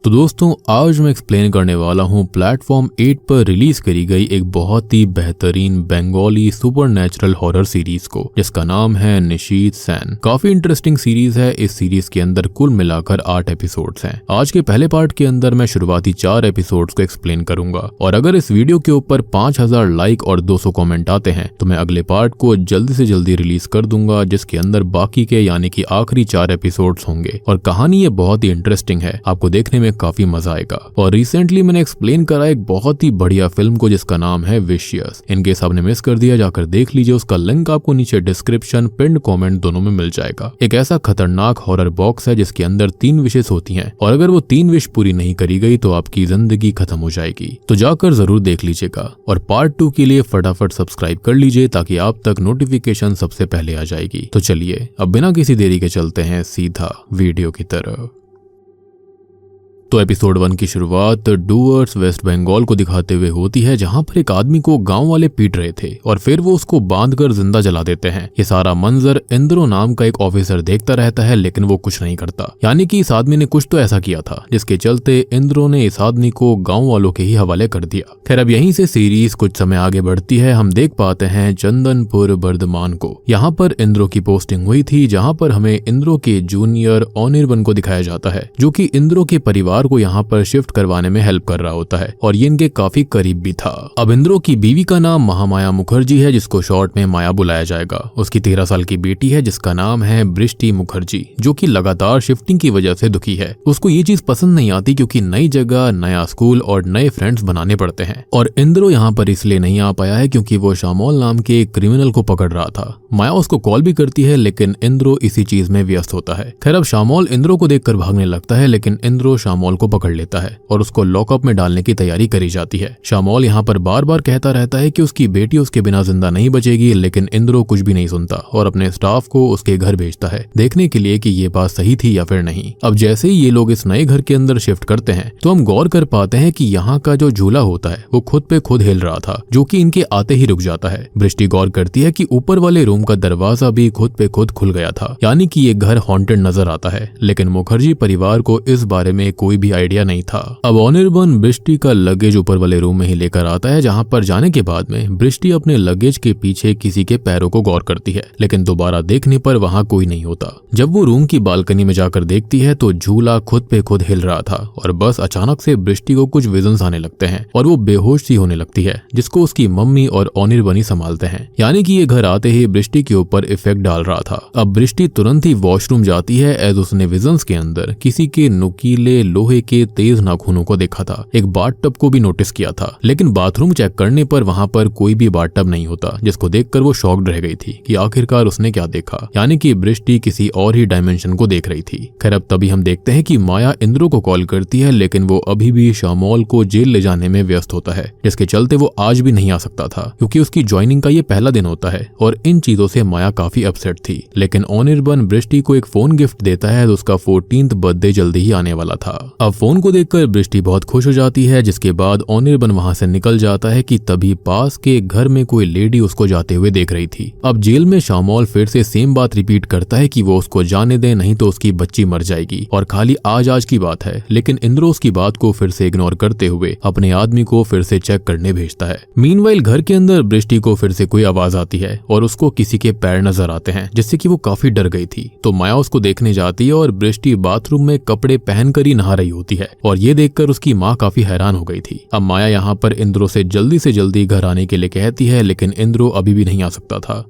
तो दोस्तों आज मैं एक्सप्लेन करने वाला हूँ प्लेटफॉर्म 8 पर रिलीज करी गई एक बहुत ही बेहतरीन बंगाली सुपरनैचुरल हॉरर सीरीज को, जिसका नाम है निशीथ सेन। काफी इंटरेस्टिंग सीरीज है। इस सीरीज के अंदर कुल मिलाकर 8 एपिसोड्स हैं। आज के पहले पार्ट के अंदर मैं शुरुआती 4 एपिसोड्स को एक्सप्लेन करूंगा और अगर इस वीडियो के ऊपर 5000 लाइक और 200 कमेंट आते हैं तो मैं अगले पार्ट को जल्दी से जल्दी रिलीज कर दूंगा, जिसके अंदर बाकी के यानी कि आखिरी 4 एपिसोड्स होंगे। और कहानी ये बहुत ही इंटरेस्टिंग है, आपको देखने में काफी मजा आएगा। और रिसेंटली मैंने एक्सप्लेन करा एक बहुत ही बढ़िया फिल्म को जिसका नाम है विशियस। इनकेस आपने मिस कर दिया जाकर देख लीजिए, उसका लिंक आपको नीचे डिस्क्रिप्शन पिन कमेंट दोनों में मिल जाएगा। एक ऐसा खतरनाक हॉरर बॉक्स है जिसके अंदर 3 विशेष होती हैं और अगर वो 3 विश पूरी नहीं करी गई तो आपकी जिंदगी खत्म हो जाएगी। तो जाकर जरूर देख लीजिएगा और पार्ट 2 के लिए फटाफट सब्सक्राइब कर लीजिए ताकि आप तक नोटिफिकेशन सबसे पहले आ जाएगी। तो चलिए अब बिना किसी देरी के चलते हैं सीधा वीडियो की तरफ। तो एपिसोड 1 की शुरुआत डूअर्स वेस्ट बंगाल को दिखाते हुए होती है, जहां पर एक आदमी को गांव वाले पीट रहे थे और फिर वो उसको बांधकर जिंदा जला देते हैं। ये सारा मंजर इंद्रो नाम का एक ऑफिसर देखता रहता है, लेकिन वो कुछ नहीं करता। यानी कि इस आदमी ने कुछ तो ऐसा किया था जिसके चलते इंद्रो ने इस आदमी को गाँव वालों के ही हवाले कर दिया। खैर अब यहीं से सीरीज कुछ समय आगे बढ़ती है। हम देख पाते हैं चंदनपुर बर्धमान को। यहाँ पर इंद्रो की पोस्टिंग हुई थी, जहाँ पर हमें इंद्रो के जूनियर अनिर्बन को दिखाया जाता है, जो कि इंद्रो के परिवार को यहाँ पर शिफ्ट करवाने में हेल्प कर रहा होता है और ये इनके काफी करीब भी था। अब इंद्रो की बीवी का नाम महामाया मुखर्जी है, जिसको शॉर्ट में माया बुलाया जाएगा। उसकी 13 साल की बेटी है जिसका नाम है बृष्टि मुखर्जी, जो कि लगातार शिफ्टिंग की वजह से दुखी है। उसको ये चीज पसंद नहीं आती क्योंकि नई जगह, नया स्कूल और नए फ्रेंड्स बनाने पड़ते हैं। और इंद्रो यहाँ पर इसलिए नहीं आ पाया है क्योंकि वो शामोल नाम के एक क्रिमिनल को पकड़ रहा था। माया उसको कॉल भी करती है लेकिन इंद्रो इसी चीज में व्यस्त होता है। खैर अब शामोल इंद्रो को देखकर भागने लगता है, लेकिन इंद्रो शामोल को पकड़ लेता है और उसको लॉकअप में डालने की तैयारी करी जाती है। शामोल यहाँ पर बार बार कहता रहता है कि उसकी बेटी उसके बिना जिंदा नहीं बचेगी, लेकिन इंद्रो कुछ भी नहीं सुनता और अपने स्टाफ को उसके घर भेजता है देखने के लिए कि ये बात सही थी या फिर नहीं। अब जैसे ही ये लोग इस नए घर के अंदर शिफ्ट करते हैं तो हम गौर कर पाते हैं कि यहाँ का जो झूला होता है वो खुद पे खुद हिल रहा था, जो कि इनके आते ही रुक जाता है। बृष्टि गौर करती है कि ऊपर वाले रूम का दरवाजा भी खुद पे खुद खुल गया था, यानी कि ये घर हॉन्टेड नजर आता है। लेकिन मुखर्जी परिवार को इस बारे में कोई भी आइडिया नहीं था। अब अनिर्बन बृष्टि का लगेज ऊपर वाले रूम में ही लेकर आता है, जहां पर जाने के बाद में बृष्टि अपने लगेज के पीछे किसी के पैरों को गौर करती है, लेकिन दोबारा देखने पर वहां कोई नहीं होता। जब वो रूम की बालकनी में जाकर देखती है तो झूला खुद पे खुद हिल रहा था और बस अचानक से बृष्टि को कुछ विजन्स आने लगते हैं और वो बेहोश सी होने लगती है, जिसको उसकी मम्मी और अनिर्बन ही संभालते हैं। यानी कि ये घर आते ही बृष्टि के ऊपर इफेक्ट डाल रहा था। अब बृष्टि तुरंत ही वॉशरूम जाती है एज उसने विजन्स के अंदर किसी के नुकीले लोहे के तेज नाखूनों को देखा था। एक बाथटब को भी नोटिस किया था, लेकिन बाथरूम चेक करने पर वहां पर कोई भी बाथटब नहीं होता, जिसको देखकर वो शॉक्ड रह गई थी कि आखिरकार उसने क्या देखा। यानी कि बृष्टि किसी और ही डायमेंशन को देख रही थी। खैर अब तभी हम देखते हैं कि माया इंद्रो को कॉल करती है, लेकिन वो अभी भी शामोल को जेल ले जाने में व्यस्त होता है, जिसके चलते वो आज भी नहीं आ सकता था क्योंकि उसकी ज्वाइनिंग का ये पहला दिन होता है और इन चीजों से माया काफी अपसेट थी। लेकिन अनिर्बन बृष्टि को एक फोन गिफ्ट देता है, उसका 14th बर्थडे जल्दी ही आने वाला था। अब फोन को देखकर बृष्टि बहुत खुश हो जाती है, जिसके बाद अनिर्बन वहां से निकल जाता है कि तभी पास के घर में कोई लेडी उसको जाते हुए देख रही थी। अब जेल में शामोल फिर से सेम बात रिपीट करता है कि वो उसको जाने दे, नहीं तो उसकी बच्ची मर जाएगी और खाली आज की बात है। लेकिन इंद्रो उसकी बात को फिर से इग्नोर करते हुए अपने आदमी को फिर से चेक करने भेजता है। मीनवाइल घर के अंदर बृष्टि को फिर से कोई आवाज आती है और उसको किसी के पैर नजर आते हैं, जिससे कि वो काफी डर गई थी। तो माया उसको देखने जाती है और बृष्टि बाथरूम में कपड़े पहनकर ही नहा रही होती है और ये देखकर उसकी माँ काफी हैरान हो गई थी। अब माया यहाँ पर इंद्रो से जल्दी घर आने के लिए कहती है, लेकिन इंद्रो अभी भी नहीं आ सकता था।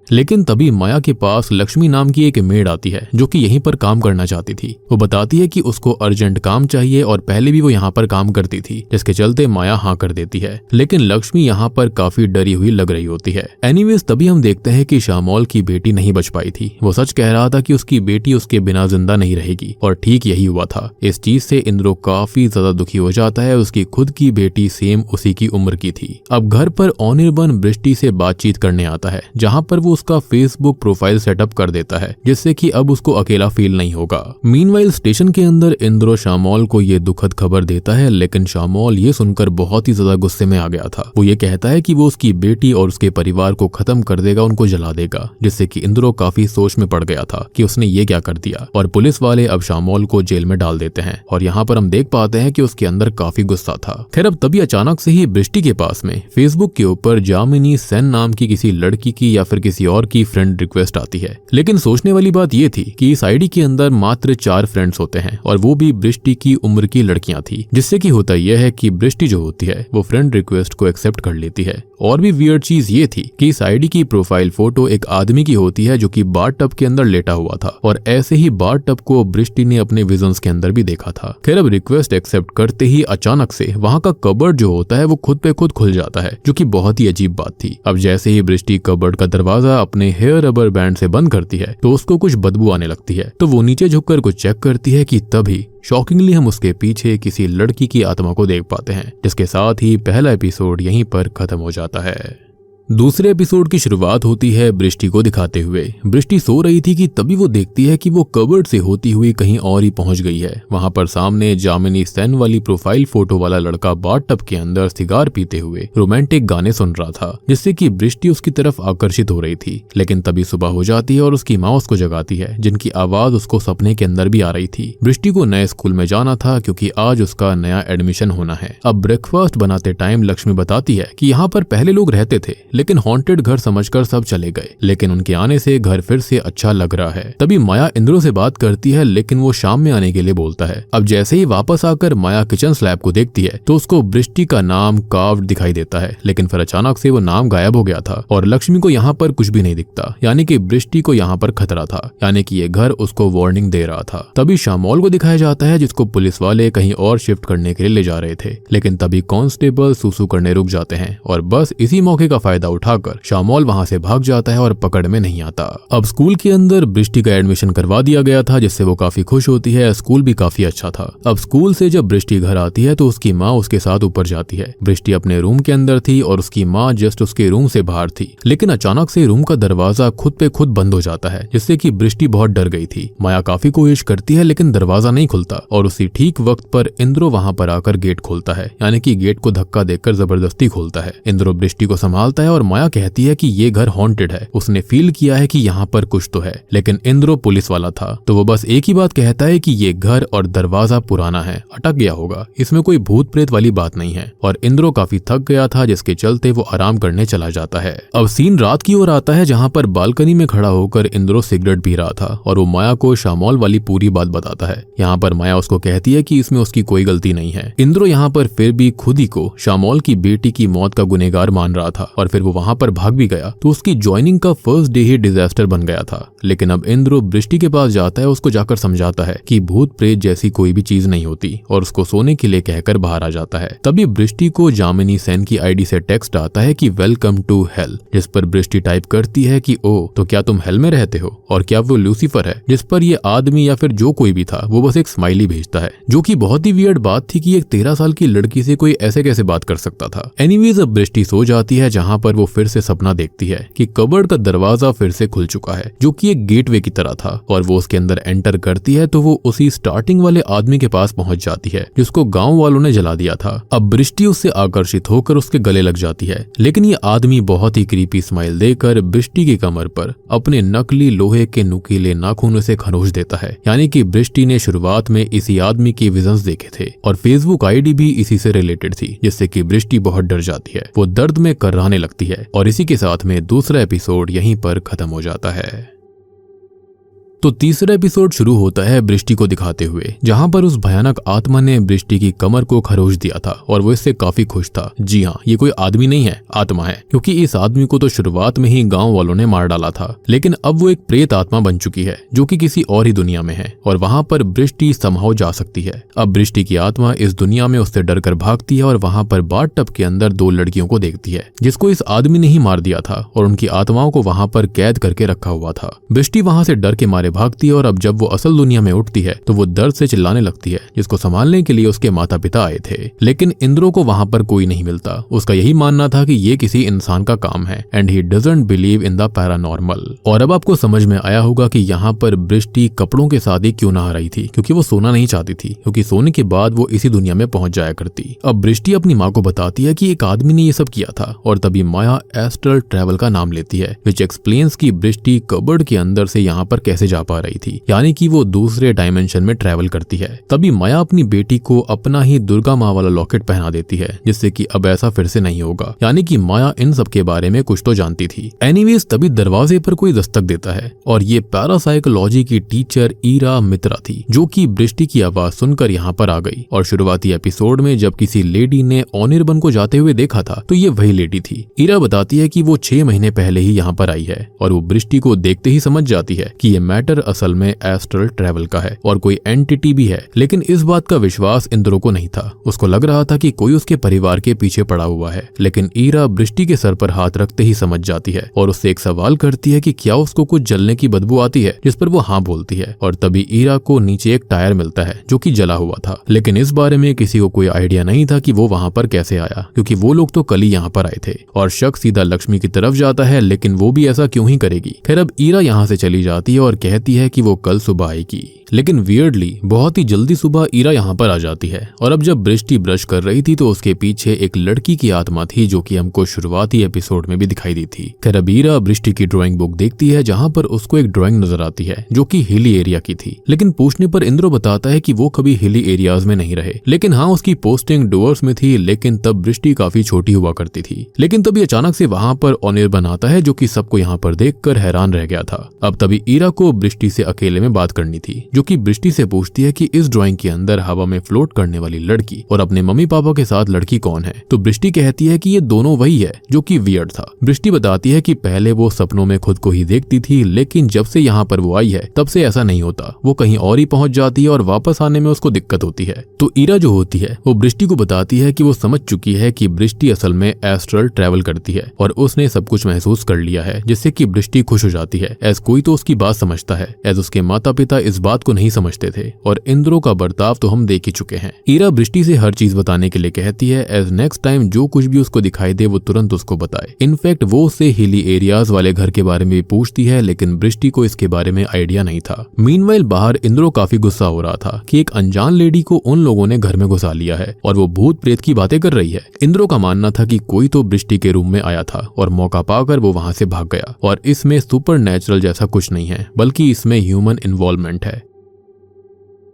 लेकिन तभी माया के पास लक्ष्मी नाम की एक मेड आती है जो कि यहीं पर काम करना चाहती थी। वो बताती है कि उसको अर्जेंट काम चाहिए और पहले भी वो यहाँ पर काम करती थी, जिसके चलते माया हाँ कर देती है। लेकिन लक्ष्मी यहाँ पर काफी डरी हुई लग रही होती है। एनीवेज तभी हम देखते हैं कि शामोल की बेटी नहीं बच पाई थी। वो सच कह रहा था कि उसकी बेटी उसके बिना जिंदा नहीं रहेगी और ठीक यही हुआ था। इस चीज से इंद्रो काफी ज्यादा दुखी हो जाता है। उसकी खुद की बेटी सेम उसी की उम्र की थी। अब घर पर अनिर्बन बृष्टि से बातचीत करने आता है, जहाँ पर वो उसका फेसबुक प्रोफाइल सेटअप कर देता है, जिससे कि अब उसको अकेला फील नहीं होगा। मीनवाइल स्टेशन के अंदर इंद्रो शामोल को ये दुखद खबर देता है, लेकिन शामोल ये सुनकर बहुत ही ज्यादा गुस्से में आ गया था। वो ये कहता है कि वो उसकी बेटी और उसके परिवार को खत्म कर देगा, उनको जला देगा, जिससे कि इंद्रो काफी सोच में पड़ गया था कि उसने ये क्या कर दिया। और पुलिस वाले अब शामोल को जेल में डाल देते हैं और यहाँ पर हम देख पाते हैं कि उसके अंदर काफी गुस्सा था। खैर अब तभी अचानक से ही बृष्टि के पास में फेसबुक के ऊपर जामिनी सेन नाम की किसी लड़की की या फिर किसी और की फ्रेंड रिक्वेस्ट आती है। लेकिन सोचने वाली बात ये थी कि इस आईडी के अंदर मात्र 4 फ्रेंड्स होते हैं और वो भी बृष्टि की उम्र की लड़कियां थी, जिससे कि होता यह है कि बृष्टि जो होती है वो फ्रेंड रिक्वेस्ट को एक्सेप्ट कर लेती है। और भी वियर्ड चीज ये थी कि इस आईडी की प्रोफाइल फोटो एक आदमी की होती है जो कि बाथ टब के अंदर लेटा हुआ था और ऐसे ही बाथ टब को बृष्टि ने अपने विजन्स के अंदर भी देखा था। खैर अब रिक्वेस्ट एक्सेप्ट करते ही अचानक से वहां का कबर्ड जो होता है वो खुद पे खुद खुल जाता है, जो कि बहुत ही अजीब बात थी। अब जैसे ही बृष्टि कबर्ड का दरवाजा अपने हेयर रबर बैंड से बंद करती है तो उसको कुछ बदबू आने लगती है, तो वो नीचे झुककर कुछ चेक करती है कि तभी शॉकिंगली हम उसके पीछे किसी लड़की की आत्मा को देख पाते हैं, जिसके साथ ही पहला एपिसोड यहीं पर खत्म हो जाता है। दूसरे एपिसोड की शुरुआत होती है बृष्टि को दिखाते हुए। बृष्टि सो रही थी कि तभी वो देखती है कि वो कबर्ड से होती हुई कहीं और ही पहुंच गई है। वहां पर सामने जामिनी सेन वाली प्रोफाइल फोटो वाला लड़का बाथ टब के अंदर सिगार पीते हुए रोमांटिक गाने सुन रहा था, जिससे कि बृष्टि उसकी तरफ आकर्षित हो रही थी। लेकिन तभी सुबह हो जाती है और उसकी माँ उसको जगाती है, जिनकी आवाज उसको सपने के अंदर भी आ रही थी। बृष्टि को नए स्कूल में जाना था क्योंकि आज उसका नया एडमिशन होना है। अब ब्रेकफास्ट बनाते टाइम लक्ष्मी बताती है कि यहाँ पर पहले लोग रहते थे, लेकिन हॉन्टेड घर समझकर सब चले गए, लेकिन उनके आने से घर फिर से अच्छा लग रहा है। तभी माया इंद्रो से बात करती है, लेकिन वो शाम में आने के लिए बोलता है। अब जैसे ही वापस आकर माया किचन स्लैब को देखती है तो उसको बृष्टि का नाम कार्व्ड दिखाई देता है, लेकिन फिर अचानक से वो नाम गायब हो गया था और लक्ष्मी को यहाँ पर कुछ भी नहीं दिखता, यानी कि बृष्टि को यहाँ पर खतरा था, यानी कि ये घर उसको वार्निंग दे रहा था। तभी शामोल को दिखाया जाता है, जिसको पुलिस वाले कहीं और शिफ्ट करने के लिए ले जा रहे थे, लेकिन तभी कांस्टेबल सुसु करने रुक जाते हैं और बस इसी मौके का फायदा उठाकर शामोल वहां से भाग जाता है और पकड़ में नहीं आता। अब स्कूल के अंदर बृष्टि का एडमिशन करवा दिया गया था, जिससे वो काफी खुश होती है। स्कूल भी काफी अच्छा था। अब स्कूल से जब बृष्टि घर आती है तो उसकी माँ उसके साथ ऊपर जाती है। बृष्टि अपने रूम के अंदर थी और उसकी माँ जस्ट उसके रूम से बाहर थी, लेकिन अचानक से रूम का दरवाजा खुद पे खुद बंद हो जाता है, जिससे कि बृष्टि बहुत डर गई थी। माया काफी कोशिश करती है लेकिन दरवाजा नहीं खुलता और उसी ठीक वक्त पर इंद्रो वहां पर आकर गेट खोलता है, यानी कि गेट को धक्का देकर जबरदस्ती खोलता है। इंद्रो बृष्टि को संभालता है और माया कहती है कि ये घर हॉन्टेड है, उसने फील किया है कि यहाँ पर कुछ तो है। लेकिन इंद्रो पुलिस वाला था तो वो बस एक ही बात कहता है कि ये घर और दरवाजा पुराना है, अटक गया होगा, इसमें कोई भूत प्रेत वाली बात नहीं है। और इंद्रो काफी थक गया था, जिसके चलते वो आराम करने चला जाता है। अब सीन रात की ओर आता है, जहाँ पर बालकनी में खड़ा होकर इंद्रो सिगरेट पी रहा था और वो माया को शामोल वाली पूरी बात बताता है। यहाँ पर माया उसको कहती है कि इसमें उसकी कोई गलती नहीं है। इंद्रो यहाँ पर फिर भी खुद ही को शामोल की बेटी की मौत का गुनहगार मान रहा था और फिर वो वहां पर भाग भी गया तो उसकी ज्वाइनिंग का फर्स्ट डे ही डिजास्टर बन गया था। लेकिन अब इंद्रो बृष्टि के पास जाता है, उसको जाकर समझाता है कि भूत प्रेत जैसी कोई भी चीज नहीं होती और उसको सोने के लिए कहकर बाहर आ जाता है। तभी बृष्टि को जामिनी सेन की आईडी से टेक्स्ट आता है कि वेलकम टू हेल, जिस पर बृष्टि टाइप करती है कि ओ तो क्या तुम हेल में रहते हो और क्या वो लूसीफर है, जिस पर ये आदमी या फिर जो कोई भी था वो बस एक स्माइली भेजता है, जो कि बहुत ही वियर्ड बात थी कि एक 13 साल की लड़की से कोई ऐसे कैसे बात कर सकता था। एनीवेज अब बृष्टि सो जाती है, जहाँ पर वो फिर से सपना देखती है कि कबर्ड का दरवाजा फिर से खुल चुका है, जो कि एक गेटवे की तरह था और वो उसके अंदर एंटर करती है तो वो उसी स्टार्टिंग वाले आदमी के पास पहुंच जाती है जिसको गांव वालों ने जला दिया था। अब बृष्टि उससे आकर्षित होकर उसके गले लग जाती है, लेकिन ये आदमी बहुत ही क्रीपी स्माइल देकर बृष्टि की कमर पर अपने नकली लोहे के नुकीले नाखूनों से खरोच देता है, यानी कि बृष्टि ने शुरुआत में इसी आदमी के विजन्स देखे थे और फेसबुक आईडी भी इसी से रिलेटेड थी, जिससे कि बृष्टि बहुत डर जाती है। वो दर्द में कर्राने लगती है और इसी के साथ में दूसरा एपिसोड यहीं पर खत्म हो जाता है। तो तीसरा एपिसोड शुरू होता है बृष्टि को दिखाते हुए, जहां पर उस भयानक आत्मा ने बृष्टि की कमर को खरोच दिया था और वो इससे काफी खुश था। जी हाँ, ये कोई आदमी नहीं है, आत्मा है, क्योंकि इस आदमी को तो शुरुआत में ही गांव वालों ने मार डाला था, लेकिन अब वो एक प्रेत आत्मा बन चुकी है जो कि किसी और ही दुनिया में है और वहां पर बृष्टि समहाउ जा सकती है। अब बृष्टि की आत्मा इस दुनिया में उससे डर कर भागती है और वहां पर बाथ टब के अंदर 2 लड़कियों को देखती है, जिसको इस आदमी ने ही मार दिया था और उनकी आत्माओं को वहां पर कैद करके रखा हुआ था। बृष्टि वहां से डर के मारे किनारे भागती है और अब जब वो असल दुनिया में उठती है तो वो दर्द से चिल्लाने लगती है, जिसको संभालने के लिए उसके माता पिता आए थे। लेकिन इंद्रो को वहां पर कोई नहीं मिलता। उसका यही मानना था कि ये किसी इंसान का काम है and he doesn't believe in the paranormal. और अब आपको समझ में आया होगा कि यहाँ पर बृष्टि कपड़ों के साथ ही क्यों नहा रही थी, क्योंकि वो सोना नहीं चाहती थी, क्योंकि सोने के बाद वो इसी दुनिया में पहुंच जाया करती। अब बृष्टि अपनी माँ को बताती है कि एक आदमी ने ये सब किया था और तभी माया एस्ट्रल ट्रैवल का नाम लेती है, विच एक्सप्लेन्स की बृष्टि कबर्ड के अंदर से यहाँ पर कैसे जा पा रही थी, यानी कि वो दूसरे डायमेंशन में ट्रैवल करती है। तभी माया अपनी बेटी को अपना ही दुर्गा माँ वाला लॉकेट पहना देती है, जिससे कि अब ऐसा फिर से नहीं होगा, यानी कि माया इन सब के बारे में कुछ तो जानती थी। एनीवेज तभी दरवाजे पर कोई दस्तक देता है और ये पैरासाइकोलॉजी की टीचर ईरा मित्रा थी, जो कि बृष्टि की आवाज सुनकर यहाँ पर आ गई। और शुरुआती एपिसोड में जब किसी लेडी ने ऑनिर्बन को जाते हुए देखा था तो ये वही लेडी थी। ईरा बताती है कि वो 6 महीने पहले ही यहाँ पर आई है और वो बृष्टि को देखते ही समझ जाती है कि ये मैटर असल में एस्ट्रल ट्रैवल का है और कोई एंटिटी भी है। लेकिन इस बात का विश्वास इंद्रो को नहीं था। उसको लग रहा था कि कोई उसके परिवार के पीछे पड़ा हुआ है। लेकिन ईरा बृष्टि के सर पर हाथ रखते ही समझ जाती है और उससे एक सवाल करती है कि क्या उसको कुछ जलने की बदबू आती है, जिस पर वो हाँ बोलती है। और तभी ईरा को नीचे एक टायर मिलता है जो कि जला हुआ था। लेकिन इस बारे में किसी को कोई आइडिया नहीं था कि वो वहां पर कैसे आया, क्योंकि वो लोग तो कल ही यहाँ पर आए थे। और शक सीधा लक्ष्मी की तरफ जाता है, लेकिन वो भी ऐसा क्यों ही करेगी। खैर अब ईरा यहाँ से चली जाती है और कहती है कि वो कल सुबह आएगी। लेकिन वियर्डली बहुत ही जल्दी सुबह ईरा यहाँ पर आ जाती है। और अब जब बृष्टि ब्रश कर रही थी तो उसके पीछे एक लड़की की आत्मा थी, जो कि हमको शुरुआती एपिसोड में भी दिखाई दी थी। खैर अब ईरा बृष्टि की ड्राइंग बुक देखती है, जहाँ पर उसको एक ड्राइंग नजर आती है जो कि हिली एरिया की थी। लेकिन पूछने पर इंद्रो बताता है कि वो कभी हिली एरियाज में नहीं रहे, लेकिन हाँ उसकी पोस्टिंग डुअर्स में थी। लेकिन तब बृष्टि काफी छोटी हुआ करती थी। लेकिन तभी अचानक से वहां पर ऑनिर्बन आता है, जो कि सबको यहाँ पर देखकर हैरान रह गया था। अब तभी ईरा को बृष्टि से अकेले में बात करनी थी, जो कि बृष्टि से पूछती है कि इस ड्राइंग के अंदर हवा में फ्लोट करने वाली लड़की और अपने मम्मी पापा के साथ लड़की कौन है। तो बृष्टि कहती है कि ये दोनों वही है, जो कि वियर्ड था। बृष्टि बताती है कि पहले वो सपनों में खुद को ही देखती थी, लेकिन जब से यहाँ पर वो आई है तब से ऐसा नहीं होता। वो कहीं और ही पहुंच जाती है और वापस आने में उसको दिक्कत होती है। तो ईरा जो होती है वो बृष्टि को बताती है कि वो समझ चुकी है कि बृष्टि असल में एस्ट्रल ट्रैवल करती है और उसने सब कुछ महसूस कर लिया है, जिससे कि बृष्टि खुश हो जाती है। एज कोई तो उसकी बात समझता है, एज उसके माता पिता इस बात को नहीं समझते थे। और इंद्रो का बर्ताव तो हम देख ही चुके हैं। ईरा बृष्टि से हर चीज बताने के लिए कहती है, एज नेक्स्ट टाइम जो कुछ भी उसको दिखाई दे वो तुरंत उसको बताए। इनफैक्ट वो उससे हिली एरियाज वाले घर के बारे में भी पूछती है, लेकिन बृष्टि को इसके बारे में आइडिया नहीं था। मीनवाइल बाहर इंद्रो काफी गुस्सा हो रहा था कि एक अनजान लेडी को उन लोगों ने घर में घुसा लिया है और वो भूत प्रेत की बातें कर रही है। इंद्रो का मानना था कि कोई तो बृष्टि के रूम में आया था और मौका पाकर वो वहां से भाग गया। और इसमें सुपर नेचुरल जैसा कुछ नहीं है, बल्कि इसमें ह्यूमन इन्वॉल्वमेंट है।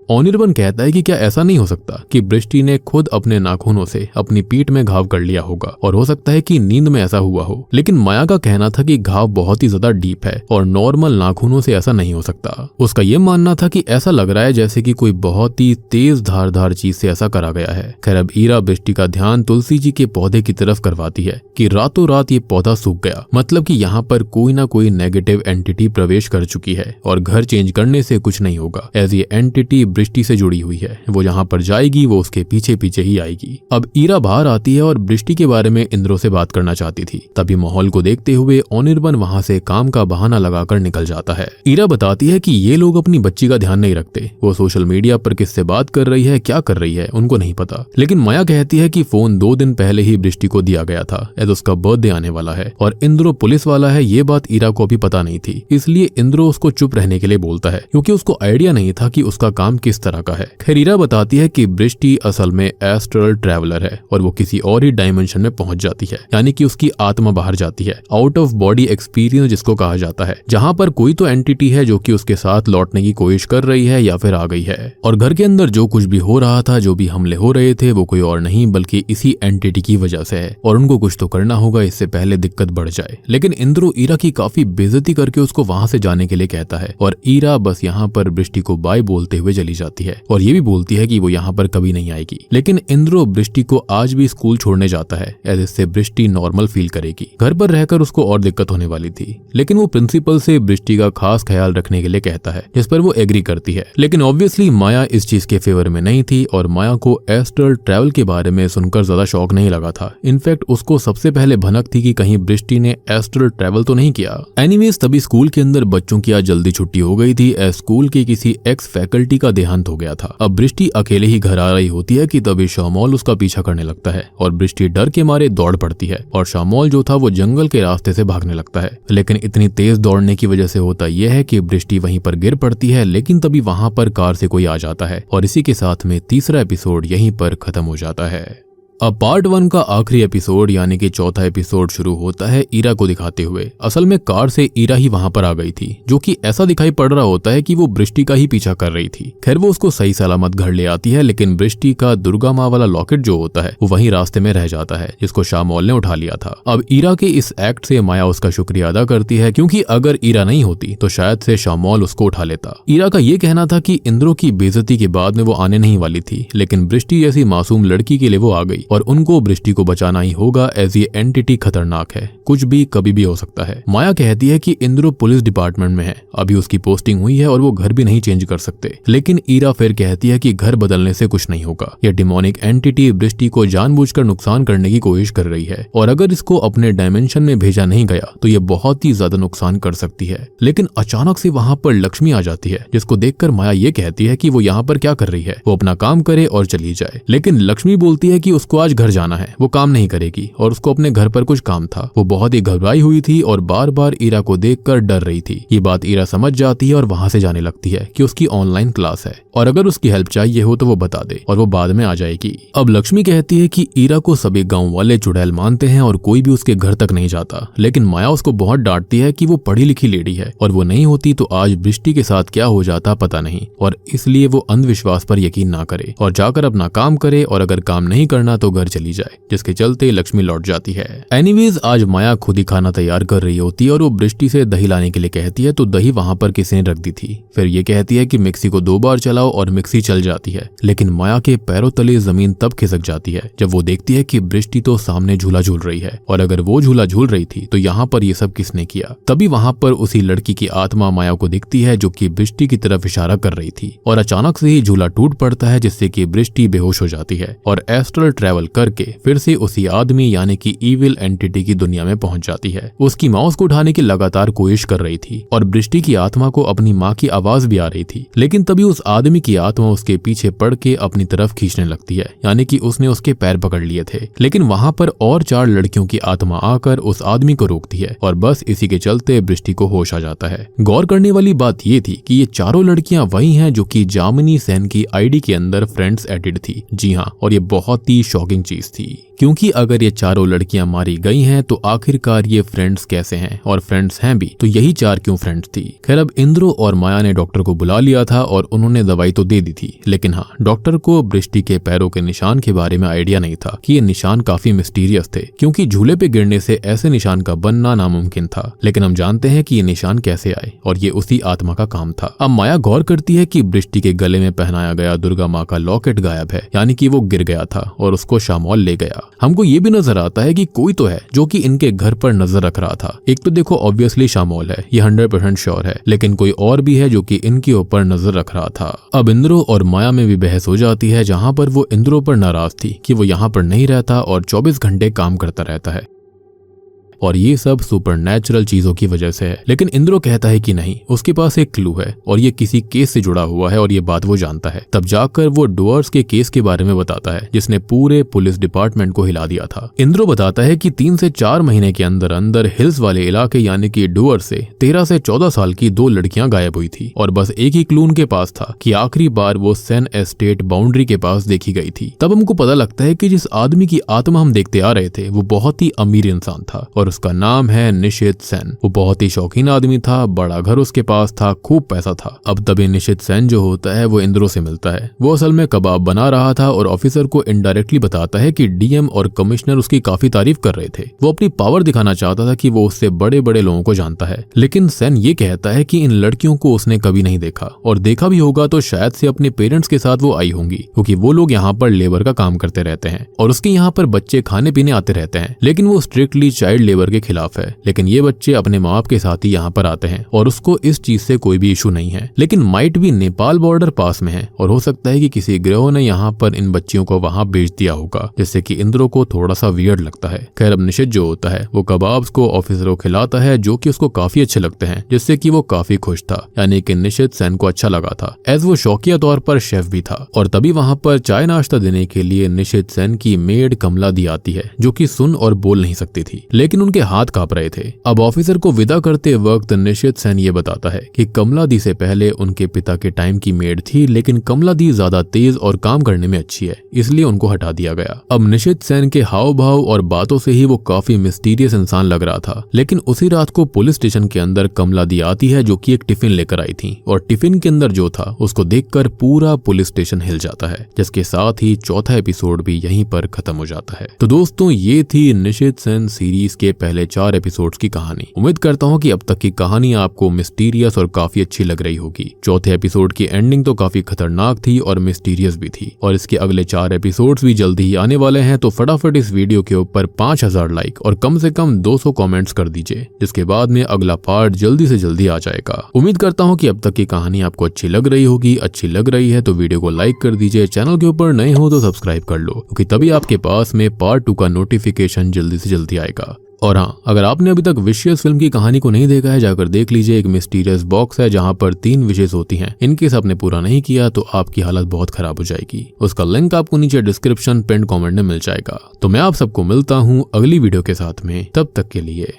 ऑनिर्बन कहता है कि क्या ऐसा नहीं हो सकता कि बृष्टि ने खुद अपने नाखूनों से अपनी पीठ में घाव कर लिया होगा और हो सकता है कि नींद में ऐसा हुआ हो। लेकिन माया का कहना था कि घाव बहुत ही ज्यादा डीप है और नॉर्मल नाखूनों से ऐसा नहीं हो सकता। उसका ये मानना था कि ऐसा लग रहा है जैसे कि कोई बहुत ही तेज धारदार चीज से ऐसा करा गया है। खैर अब ईरा बृष्टि का ध्यान तुलसी जी के पौधे की तरफ करवाती है कि रातों रात ये पौधा सूख गया, मतलब कि यहाँ पर कोई ना कोई नेगेटिव एंटिटी प्रवेश कर चुकी है और घर चेंज करने से कुछ नहीं होगा, एज ये एंटिटी बृष्टि से जुड़ी हुई है। वो जहाँ पर जाएगी वो उसके पीछे पीछे ही आएगी। अब ईरा बाहर आती है और बृष्टि के बारे में इंद्रो से बात करना चाहती थी। तभी माहौल को देखते हुए ऑनिर्बन वहाँ से काम का बहाना लगाकर निकल जाता है। ईरा बताती है कि ये लोग अपनी बच्ची का ध्यान नहीं रखते। वो सोशल मीडिया पर किससे बात कर रही है, क्या कर रही है, उनको नहीं पता। लेकिन माया कहती है कि फोन 2 दिन पहले ही बृष्टि को दिया गया था, एज उसका बर्थडे आने वाला है और इंद्रो पुलिस वाला है। ये बात ईरा को भी पता नहीं थी, इसलिए इंद्रो उसको चुप रहने के लिए बोलता है, क्योंकि उसको आइडिया नहीं था कि उसका काम किस तरह का है। खैर ईरा बताती है कि बृष्टि असल में एस्ट्रल ट्रैवलर है और वो किसी और ही डायमेंशन में पहुंच जाती है, यानी कि उसकी आत्मा बाहर जाती है। आउट ऑफ बॉडी एक्सपीरियंस जिसको कहा जाता है, जहां पर कोई तो एंटिटी है जो कि उसके साथ लौटने की कोशिश कर रही है या फिर आ गई है। और घर के अंदर जो कुछ भी हो रहा था, जो भी हमले हो रहे थे, वो कोई और नहीं बल्कि इसी एंटिटी की वजह से है और उनको कुछ तो करना होगा इससे पहले दिक्कत बढ़ जाए। लेकिन इंद्रो ईरा की काफी बेइज्जती करके उसको वहां से जाने के लिए कहता है और ईरा बस यहाँ पर बृष्टि को बाय बोलते हुए चली चली जाती है और ये भी बोलती है कि वो यहाँ पर कभी नहीं आएगी। लेकिन इंद्रो बृष्टि को आज भी स्कूल छोड़ने जाता है एज इससे बृष्टि नॉर्मल फील करेगी। घर पर रहकर उसको और दिक्कत होने वाली थी, लेकिन वो प्रिंसिपल से बृष्टि का खास ख्याल रखने के लिए कहता है, जिस पर वो एग्री करती है। लेकिन ऑब्वियसली माया इस चीज के फेवर में नहीं थी और माया को एस्ट्रल ट्रैवल के बारे में सुनकर ज्यादा शौक नहीं लगा था। इनफैक्ट उसको सबसे पहले भनक थी कि कहीं बृष्टि ने एस्ट्रल ट्रैवल तो नहीं किया। एनीवेज तभी स्कूल के अंदर बच्चों की आज जल्दी छुट्टी हो गई थी। स्कूल के किसी एक्स फैकल्टी का देहांत हो गया था। अब बृष्टि अकेले ही घर आ रही होती है कि तभी शामौल उसका पीछा करने लगता है और बृष्टि डर के मारे दौड़ पड़ती है और शामौल जो था वो जंगल के रास्ते से भागने लगता है। लेकिन इतनी तेज दौड़ने की वजह से होता यह है कि बृष्टि वहीं पर गिर पड़ती है। लेकिन तभी वहां पर कार से कोई आ जाता है और इसी के साथ में तीसरा एपिसोड यहीं पर खत्म हो जाता है। अब पार्ट 1 का आखिरी एपिसोड यानी कि चौथा एपिसोड शुरू होता है ईरा को दिखाते हुए। असल में कार से ईरा ही वहां पर आ गई थी, जो कि ऐसा दिखाई पड़ रहा होता है कि वो बृष्टि का ही पीछा कर रही थी। खैर वो उसको सही सलामत घर ले आती है, लेकिन बृष्टि का दुर्गा माँ वाला लॉकेट जो होता है वो वहीं रास्ते में रह जाता है, जिसको शामौल ने उठा लिया था। अब ईरा के इस एक्ट से माया उसका शुक्रिया अदा करती है, क्योंकि अगर ईरा नहीं होती तो शायद से शामौल उसको उठा लेता। ईरा का ये कहना था कि इंद्रो की बेइज्जती के बाद में वो आने नहीं वाली थी, लेकिन बृष्टि जैसी मासूम लड़की के लिए वो आ गई और उनको बृष्टि को बचाना ही होगा, एज ये एंटिटी खतरनाक है, कुछ भी कभी भी हो सकता है। माया कहती है कि इंद्रो पुलिस डिपार्टमेंट में है, अभी उसकी पोस्टिंग हुई है और वो घर भी नहीं चेंज कर सकते। लेकिन ईरा फिर कहती है कि घर बदलने से कुछ नहीं होगा, यह डिमोनिक एंटिटी बृष्टि को जानबूझकर नुकसान करने की कोशिश कर रही है और अगर इसको अपने डायमेंशन में भेजा नहीं गया तो ये बहुत ही ज्यादा नुकसान कर सकती है। लेकिन अचानक से वहां पर लक्ष्मी आ जाती है, जिसको देखकर माया ये कहती है कि वो यहाँ पर क्या कर रही है, वो अपना काम करे और चली जाए। लेकिन लक्ष्मी बोलती है कि उसको आज घर जाना है, वो काम नहीं करेगी और उसको अपने घर पर कुछ काम था। वो बहुत ही घबराई हुई थी और बार बार ईरा को देखकर डर रही थी। ये बात ईरा समझ जाती है और वहां से जाने लगती है कि उसकी ऑनलाइन क्लास है और अगर उसकी हेल्प चाहिए हो तो वो बता दे और वो बाद में आ जाएगी। अब लक्ष्मी कहती है कि ईरा को सभी गांव वाले चुड़ैल मानते हैं और कोई भी उसके घर तक नहीं जाता। लेकिन माया उसको बहुत डांटती है कि वो पढ़ी लिखी लेडी है और वो नहीं होती तो आज बृष्टि के साथ क्या हो जाता पता नहीं, और इसलिए वो अंधविश्वास पर यकीन ना करे और जाकर अपना काम करे और अगर काम नहीं करना तो घर चली जाए, जिसके चलते लक्ष्मी लौट जाती है। एनीवेज आज माया खुद ही खाना तैयार कर रही होती है और वो बृष्टि से दही लाने के लिए कहती है तो दही वहां पर किसी ने रख दी थी। फिर ये कहती है कि मिक्सी को 2 बार चलाओ और मिक्सी चल जाती है। लेकिन माया के पैरों तले जमीन तब खिसक जाती है जब वो देखती है कि बृष्टि तो सामने झूला झूल रही है और अगर वो झूला झूल रही थी तो यहाँ पर ये सब किसने किया। तभी वहां पर उसी लड़की की आत्मा माया को दिखती है जो कि बृष्टि की तरफ इशारा कर रही थी और अचानक से ही झूला टूट पड़ता है, जिससे कि बृष्टि बेहोश हो जाती है और एस्ट्रल ट्रैवल करके फिर से उसी आदमी यानी कि इविल एंटिटी की दुनिया में पहुंच जाती है। उसकी माँ उसको उठाने की लगातार कोशिश कर रही थी और बृष्टि की आत्मा को अपनी माँ की आवाज भी आ रही थी। लेकिन तभी उस आदमी की आत्मा उसके पीछे पड़ के अपनी तरफ खींचने लगती है, यानी कि उसने उसके पैर पकड़ लिए थे। लेकिन वहां पर और 4 लड़कियों की आत्मा आकर उस आदमी को रोकती है और बस इसी के चलते बृष्टि को होश आ जाता है। गौर करने वाली बात ये थी कि ये चारों लड़कियां वही हैं जो कि जामिनी सेन की आईडी के अंदर फ्रेंड्स एडिड थी। जी हाँ, और ये बहुत ही शॉकिंग चीज थी, क्योंकि अगर ये चारों लड़कियां मारी गई हैं तो आखिरकार ये फ्रेंड्स कैसे हैं, और फ्रेंड्स हैं भी तो यही 4 क्यों फ्रेंड्स थी। खैर अब इंद्रो और माया ने डॉक्टर को बुला लिया था और उन्होंने दवाई तो दे दी थी, लेकिन हाँ, डॉक्टर को बृष्टि के पैरों के निशान के बारे में आइडिया नहीं था कि ये निशान काफी मिस्टीरियस थे, क्योंकि झूले पे गिरने से ऐसे निशान का बनना नामुमकिन था। लेकिन हम जानते हैं कि ये निशान कैसे आए और ये उसी आत्मा का काम था। अब माया गौर करती है कि बृष्टि के गले में पहनाया गया दुर्गा माँ का लॉकेट गायब है, यानी कि वो गिर गया था और उसको शामौल ले गया। हमको ये भी नजर आता है कि कोई तो है जो कि इनके घर पर नजर रख रहा था। एक तो देखो ऑब्वियसली शामौल है, ये 100% श्योर है, लेकिन कोई और भी है जो कि इनके ऊपर नजर रख रहा था। अब इंद्रो और माया में भी बहस हो जाती है, जहां पर वो इंद्रो पर नाराज थी कि वो यहाँ पर नहीं रहता और 24 घंटे काम करता रहता है और ये सब सुपरनैचुरल चीजों की वजह से है। लेकिन इंद्रो कहता है कि नहीं, उसके पास एक क्लू है और ये किसी केस से जुड़ा हुआ है और ये बात वो जानता है। तब जाकर वो डुअर्स के केस के बारे में बताता है जिसने पूरे पुलिस डिपार्टमेंट को हिला दिया था। इंद्रो बताता है कि 3 से 4 महीने के अंदर अंदर हिल्स वाले इलाके यानी कि डुअर्स से 13 से 14 साल की 2 लड़कियां गायब हुई थी और बस एक ही क्लू उनके पास था कि आखिरी बार वो सेन एस्टेट बाउंड्री के पास देखी गई थी। तब हमको पता लगता है कि जिस आदमी की आत्मा हम देखते आ रहे थे वो बहुत ही अमीर इंसान था और उसका नाम है निशित सेन। वो बहुत ही शौकीन आदमी था, बड़ा घर उसके पास था, खूब पैसा था। अब तभी निशित सेन जो होता है वो इंद्रो से मिलता है। वो असल में कबाब बना रहा था और ऑफिसर को इनडायरेक्टली बताता है कि डीएम और कमिश्नर उसकी काफी तारीफ कर रहे थे। वो अपनी पावर दिखाना चाहता था कि वो उससे बड़े बड़े लोगों को जानता है, लेकिन सेन ये कहता है कि इन लड़कियों को उसने कभी नहीं देखा, और देखा भी होगा तो शायद से अपने पेरेंट्स के साथ वो आई होंगी, क्योंकि वो लोग यहाँ पर लेबर का काम करते रहते हैं और उसके यहाँ पर बच्चे खाने पीने आते रहते हैं। लेकिन वो स्ट्रिक्टली चाइल्ड लेबर के खिलाफ है, लेकिन ये बच्चे अपने माँ बाप के साथ ही यहाँ पर आते हैं और उसको इस चीज से कोई भी इशू नहीं है। लेकिन माइट भी नेपाल बॉर्डर पास में है और हो सकता है कि किसी ग्रोह ने यहाँ पर इन बच्चियों को वहाँ बेच दिया होगा, जिससे कि इंद्रो को थोड़ा सा वियर्ड लगता है। खैर अब निशित जो होता है वो कबाब्स को ऑफिसर को खिलाता है, जो कि उसको काफी अच्छे लगते हैं, जिससे कि वो काफी खुश था, यानी कि निशित सेन को अच्छा लगा था, एज वो शौकिया तौर पर शेफ भी था। और तभी वहाँ पर चाय नाश्ता देने के लिए निशित सेन की मेड कमला दी आती है, जो कि सुन और बोल नहीं सकती थी, लेकिन उनके हाथ कांप रहे थे। अब ऑफिसर को विदा करते वक्त निशित सेन ये बताता है कि कमला दी से पहले उनके पिता के टाइम की मेड थी, लेकिन कमला दी ज्यादा तेज और काम करने में अच्छी है, इसलिए उनको हटा दिया गया। अब निशित सेन के हाव भाव और बातों से ही वो काफी मिस्टीरियस इंसान लग रहा था। लेकिन उसी रात को पुलिस स्टेशन के अंदर कमला दी आती है, जो कि एक टिफिन लेकर आई थी, और टिफिन के अंदर जो था उसको देखकर पूरा पुलिस स्टेशन हिल जाता है, जिसके साथ ही चौथा एपिसोड भी यहीं पर खत्म हो जाता है। तो दोस्तों ये थी निशित सेन सीरीज के पहले 4 एपिसोड्स की कहानी। उम्मीद करता हूँ कि अब तक की कहानी आपको मिस्टीरियस और काफी अच्छी लग रही होगी। चौथे एपिसोड की एंडिंग तो काफी खतरनाक थी और मिस्टीरियस भी थी, और इसके अगले 4 एपिसोड्स भी जल्दी ही आने वाले हैं। तो फटाफट इस वीडियो के ऊपर 5000 लाइक और कम से कम 200 कमेंट्स कर दीजिए, जिसके बाद में अगला पार्ट जल्दी से जल्दी आ जाएगा। उम्मीद करता हूँ कि अब तक की कहानी आपको अच्छी लग रही होगी। अच्छी लग रही है तो वीडियो को लाइक कर दीजिए, चैनल के ऊपर नए हो तो सब्सक्राइब कर लो, क्योंकि तभी आपके पास में पार्ट 2 का नोटिफिकेशन जल्दी से जल्दी आएगा। और हाँ, अगर आपने अभी तक विशेष फिल्म की कहानी को नहीं देखा है, जाकर देख लीजिए। एक मिस्टीरियस बॉक्स है जहाँ पर 3 विशेष होती हैं। इनकेस आपने पूरा नहीं किया तो आपकी हालत बहुत खराब हो जाएगी। उसका लिंक आपको नीचे डिस्क्रिप्शन पिन कमेंट में मिल जाएगा। तो मैं आप सबको मिलता हूँ अगली वीडियो के साथ में, तब तक के लिए